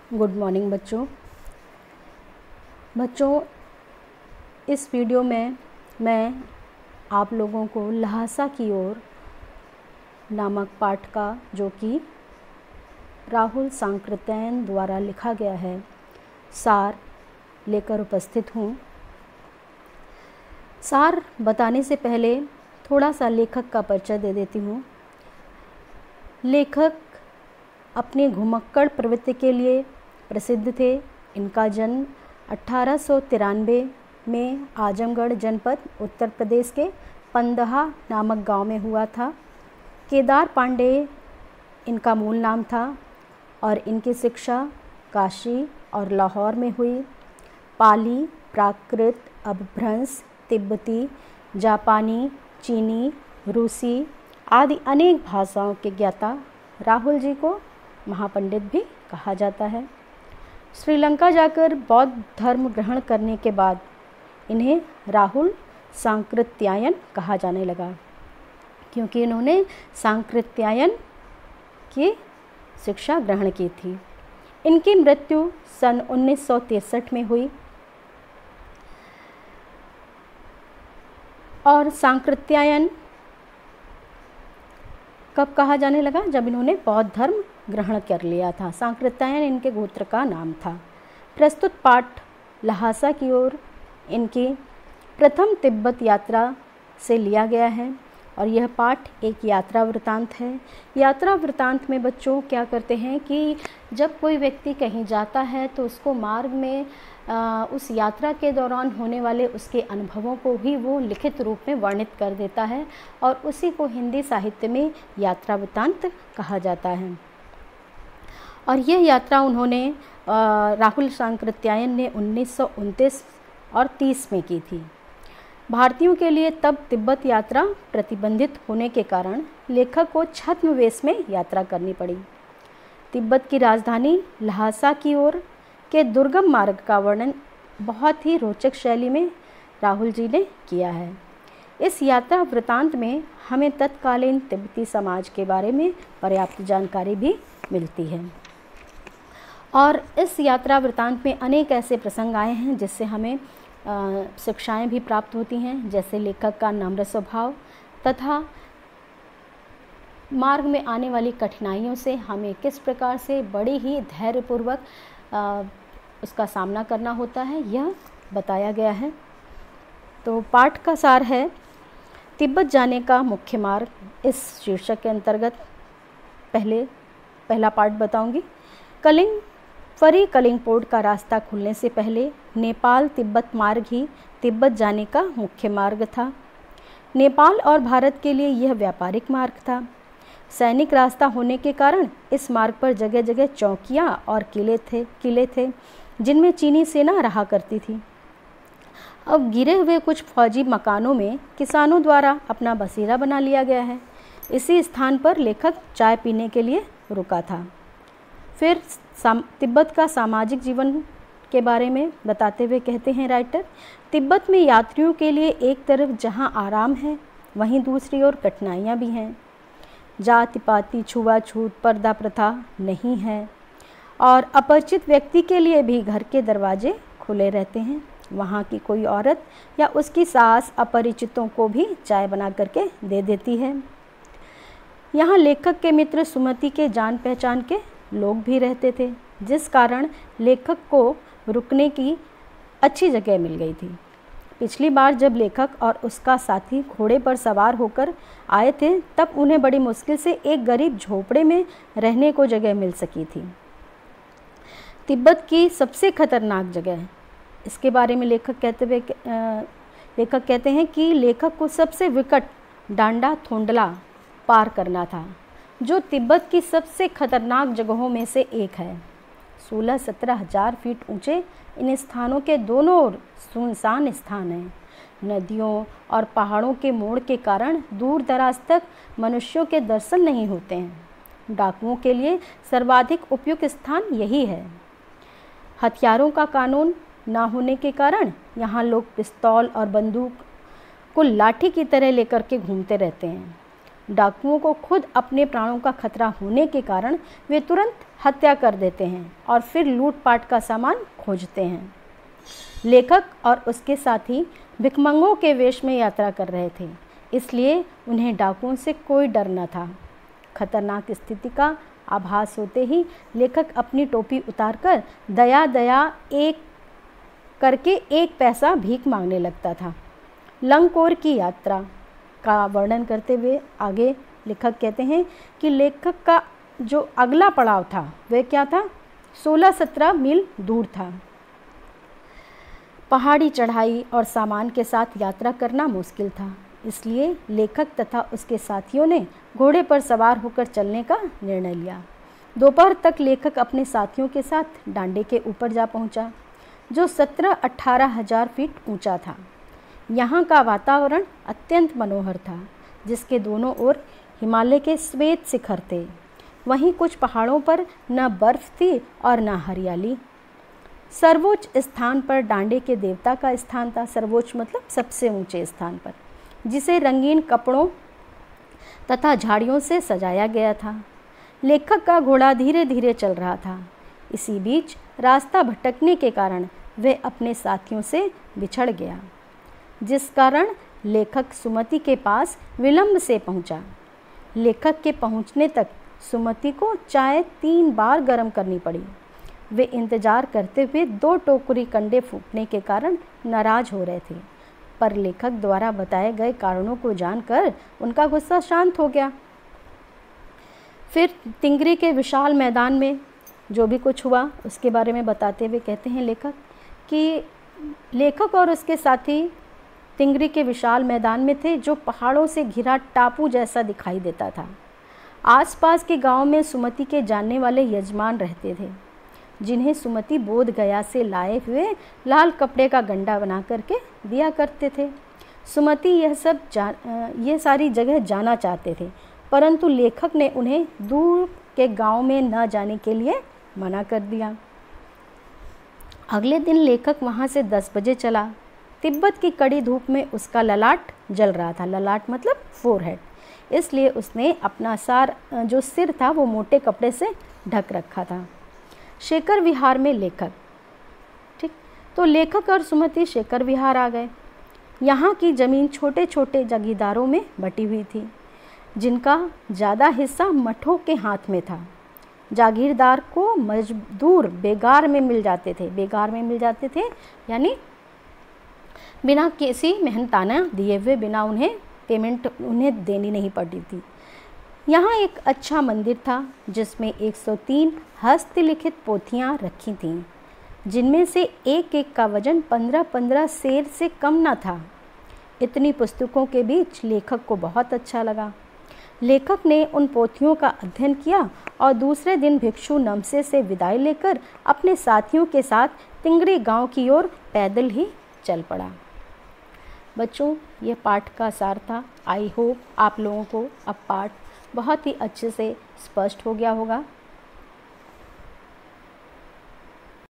Good morning बच्चों, इस video में मैं आप लोगों को लहासा की ओर नामक पाठ का, जो कि राहुल सांकृत्यायन द्वारा लिखा गया है, सार लेकर उपस्थित हूँ। सार बताने से पहले थोड़ा सा लेखक का परिचय दे देती हूँ। लेखक अपनी घुमक्कड़ प्रवृत्ति के लिए प्रसिद्ध थे। इनका जन्म 1893 में आजमगढ़ जनपद उत्तर प्रदेश के पंदहा नामक गांव में हुआ था। केदार पांडे इनका मूल नाम था और इनकी शिक्षा काशी और लाहौर में हुई। पाली, प्राकृत, अपभ्रंश, तिब्बती, जापानी, चीनी, रूसी आदि अनेक भाषाओं के ज्ञाता राहुल जी को महापंडित भी कहा जाता है। श्रीलंका जाकर बौद्ध धर्म ग्रहण करने के बाद इन्हें राहुल सांकृत्यायन कहा जाने लगा, क्योंकि इन्होंने सांकृत्यायन की शिक्षा ग्रहण की थी। इनकी मृत्यु सन 1963 में हुई और सांकृत्यायन कब कहा जाने लगा? जब इन्होंने बौद्ध धर्म ग्रहण कर लिया था। सांकृत्यायन इनके गोत्र का नाम था। प्रस्तुत पाठ लहासा की ओर इनकी प्रथम तिब्बत यात्रा से लिया गया है और यह पाठ एक यात्रा वृतांत है। यात्रा वृतांत में बच्चों क्या करते हैं कि जब कोई व्यक्ति कहीं जाता है तो उसको मार्ग में उस यात्रा के दौरान होने वाले उसके अनुभवों को ही वो लिखित रूप में वर्णित कर देता है और उसी को हिंदी साहित्य में यात्रा वृतांत कहा जाता है। और यह यात्रा उन्होंने राहुल सांकृत्यायन ने 1929 और 30 में की थी। भारतीयों के लिए तब तिब्बत यात्रा प्रतिबंधित होने के कारण लेखक को छद्मवेश में यात्रा करनी पड़ी। तिब्बत की राजधानी लहासा की ओर के दुर्गम मार्ग का वर्णन बहुत ही रोचक शैली में राहुल जी ने किया है। इस यात्रा वृतांत में हमें तत्कालीन तिब्बती समाज के बारे में पर्याप्त जानकारी भी मिलती है और इस यात्रा वृतांत में अनेक ऐसे प्रसंग आए हैं जिससे हमें शिक्षाएं भी प्राप्त होती हैं, जैसे लेखक का नम्र स्वभाव तथा मार्ग में आने वाली कठिनाइयों से हमें किस प्रकार से बड़ी ही धैर्यपूर्वक उसका सामना करना होता है, यह बताया गया है। तो पाठ का सार है, तिब्बत जाने का मुख्य मार्ग। इस शीर्षक के अंतर्गत पहला पाठ बताऊंगी। कलिंग पोर्ट का रास्ता खुलने से पहले नेपाल तिब्बत मार्ग ही तिब्बत जाने का मुख्य मार्ग था। नेपाल और भारत के लिए यह व्यापारिक मार्ग था। सैनिक रास्ता होने के कारण इस मार्ग पर जगह जगह चौकियां और किले थे जिनमें चीनी सेना रहा करती थी। अब गिरे हुए कुछ फौजी मकानों में किसानों द्वारा अपना बसेरा बना लिया गया है। इसी स्थान पर लेखक चाय पीने के लिए रुका था। फिर तिब्बत का सामाजिक जीवन के बारे में बताते हुए कहते हैं राइटर, तिब्बत में यात्रियों के लिए एक तरफ जहां आराम है, वहीं दूसरी ओर कठिनाइयां भी हैं। जाति पाति, छुआछूत, पर्दा प्रथा नहीं है और अपरिचित व्यक्ति के लिए भी घर के दरवाजे खुले रहते हैं। वहाँ की कोई औरत या उसकी सास अपरिचितों को भी चाय बना करके दे देती है। यहाँ लेखक के मित्र सुमति के जान पहचान के लोग भी रहते थे, जिस कारण लेखक को रुकने की अच्छी जगह मिल गई थी। पिछली बार जब लेखक और उसका साथी घोड़े पर सवार होकर आए थे तब उन्हें बड़ी मुश्किल से एक गरीब झोपड़े में रहने को जगह मिल सकी थी। तिब्बत की सबसे खतरनाक जगह, इसके बारे में लेखक कहते हैं कि लेखक को सबसे विकट डांडा थोंडला पार करना था, जो तिब्बत की सबसे खतरनाक जगहों में से एक है। 16-17 हज़ार फीट ऊंचे इन स्थानों के दोनों ओर सुनसान स्थान हैं। नदियों और पहाड़ों के मोड़ के कारण दूर दराज तक मनुष्यों के दर्शन नहीं होते हैं। डाकुओं के लिए सर्वाधिक उपयुक्त स्थान यही है। हथियारों का कानून ना होने के कारण यहाँ लोग पिस्तौल और बंदूक को लाठी की तरह लेकर के घूमते रहते हैं। डाकुओं को खुद अपने प्राणों का खतरा होने के कारण वे तुरंत हत्या कर देते हैं और फिर लूटपाट का सामान खोजते हैं। लेखक और उसके साथी भिखमंगों के वेश में यात्रा कर रहे थे, इसलिए उन्हें डाकुओं से कोई डर न था। खतरनाक स्थिति का आभास होते ही लेखक अपनी टोपी उतारकर दया एक करके 1 पैसा भीख मांगने लगता था। लंकोर की यात्रा का वर्णन करते हुए आगे लेखक कहते हैं कि लेखक का जो अगला पड़ाव था वह क्या था, 16-17 मील दूर था। पहाड़ी चढ़ाई और सामान के साथ यात्रा करना मुश्किल था, इसलिए लेखक तथा उसके साथियों ने घोड़े पर सवार होकर चलने का निर्णय लिया। दोपहर तक लेखक अपने साथियों के साथ डांडे के ऊपर जा पहुंचा, जो 17-18 हजार फीट ऊंचा था। यहाँ का वातावरण अत्यंत मनोहर था, जिसके दोनों ओर हिमालय के श्वेत शिखर थे। वहीं कुछ पहाड़ों पर न बर्फ थी और न हरियाली। सर्वोच्च स्थान पर डांडे के देवता का स्थान था। सर्वोच्च मतलब सबसे ऊंचे स्थान पर, जिसे रंगीन कपड़ों तथा झाड़ियों से सजाया गया था। लेखक का घोड़ा धीरे धीरे चल रहा था। इसी बीच रास्ता भटकने के कारण वह अपने साथियों से बिछड़ गया, जिस कारण लेखक सुमति के पास विलंब से पहुंचा। लेखक के पहुंचने तक सुमति को चाय 3 बार गर्म करनी पड़ी। वे इंतजार करते हुए 2 टोकरी कंडे फूटने के कारण नाराज हो रहे थे, पर लेखक द्वारा बताए गए कारणों को जानकर उनका गुस्सा शांत हो गया। फिर तिंगरी के विशाल मैदान में जो भी कुछ हुआ उसके बारे में बताते हुए कहते हैं लेखक कि लेखक और उसके साथी तिंगरी के विशाल मैदान में थे, जो पहाड़ों से घिरा टापू जैसा दिखाई देता था। आसपास के गांव में सुमति के जानने वाले यजमान रहते थे, जिन्हें सुमति बोध गया से लाए हुए लाल कपड़े का गंडा बना करके दिया करते थे। सुमति ये सारी जगह जाना चाहते थे, परंतु लेखक ने उन्हें दूर के गांव में न जाने के लिए मना कर दिया। अगले दिन लेखक वहां से 10 बजे चला। तिब्बत की कड़ी धूप में उसका ललाट जल रहा था। ललाट मतलब फोरहेड, इसलिए उसने अपना जो सिर था वो मोटे कपड़े से ढक रखा था। शेखर विहार में लेखक, ठीक, तो लेखक और सुमति शेखर विहार आ गए। यहाँ की ज़मीन छोटे छोटे जागीरदारों में बटी हुई थी, जिनका ज़्यादा हिस्सा मठों के हाथ में था। जागीरदार को मजदूर बेगार में मिल जाते थे। बेगार में मिल जाते थे यानी बिना किसी मेहनताना दिए हुए, बिना उन्हें पेमेंट उन्हें देनी नहीं पड़ती थी। यहाँ एक अच्छा मंदिर था, जिसमें 103 हस्तलिखित पोथियाँ रखी थीं, जिनमें से एक का वजन 15-15 सेर से कम न था। इतनी पुस्तकों के बीच लेखक को बहुत अच्छा लगा। लेखक ने उन पोथियों का अध्ययन किया और दूसरे दिन भिक्षु नमसे से विदाई लेकर अपने साथियों के साथ तिंगरी गांव की ओर पैदल ही चल पड़ा। बच्चों, ये पाठ का सार था। आई होप आप लोगों को अब पाठ बहुत ही अच्छे से स्पष्ट हो गया होगा।